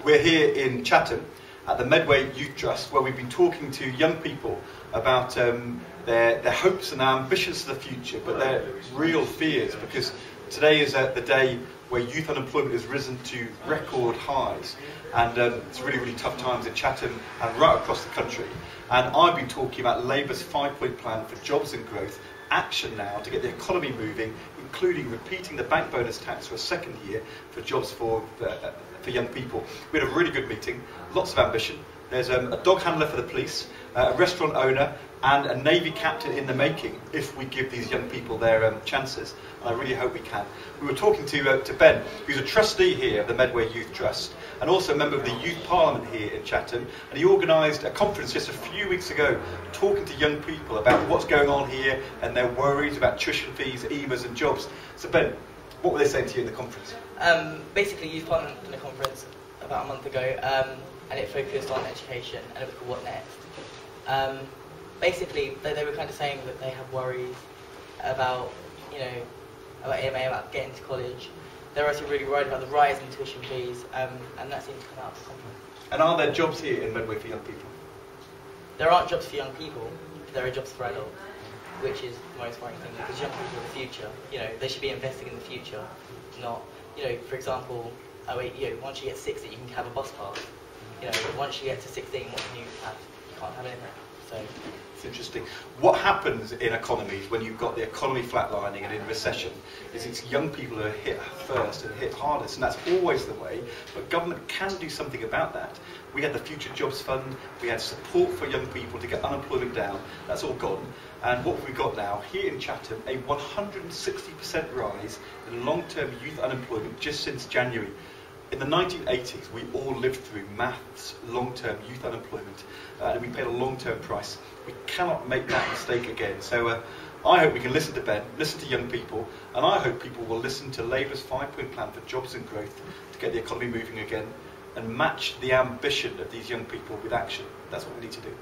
We're here in Chatham at the Medway Youth Trust, where we've been talking to young people about their hopes and ambitions for the future, but their real fears, because today is the day where youth unemployment has risen to record highs, and it's really, really tough times in Chatham and right across the country. And I've been talking about Labour's 5-point plan for jobs and growth, action now to get the economy moving, including repeating the bank bonus tax for a second year for jobs for young people. We had a really good meeting, lots of ambition. There's a dog handler for the police, a restaurant owner, and a Navy captain in the making if we give these young people their chances. And I really hope we can. We were talking to Ben, who's a trustee here of the Medway Youth Trust, and also a member of the Youth Parliament here in Chatham. And he organised a conference just a few weeks ago, talking to young people about what's going on here and their worries about tuition fees, EMAs and jobs. So Ben, what were they saying to you in the conference? Basically, Youth Parliament did a conference about a month ago, and it focused on education, and it was called What Next? Basically, they were kind of saying that they have worries about, about AMA, about getting to college. They're also really worried about the rise in tuition fees, and that seems to come out of the conference. And are there jobs here in Medway for young people? There aren't jobs for young people, there are jobs for adults, which is the most worrying thing, because young people are the future. They should be investing in the future, not, for example, once you get 60, you can have a bus pass. Once you get to 16, what can you have? You can't have anything. So it's interesting. What happens in economies when you've got the economy flatlining and in recession is it's young people who are hit first and hit hardest, and that's always the way, but government can do something about that. We had the Future Jobs Fund, we had support for young people to get unemployment down, that's all gone. And what have we got now? Here in Chatham, a 160% rise in long-term youth unemployment just since January. In the 1980s, we all lived through maths, long-term youth unemployment, and we paid a long-term price. We cannot make that mistake again. So I hope we can listen to Ben, listen to young people, and I hope people will listen to Labour's 5-point plan for jobs and growth to get the economy moving again and match the ambition of these young people with action. That's what we need to do.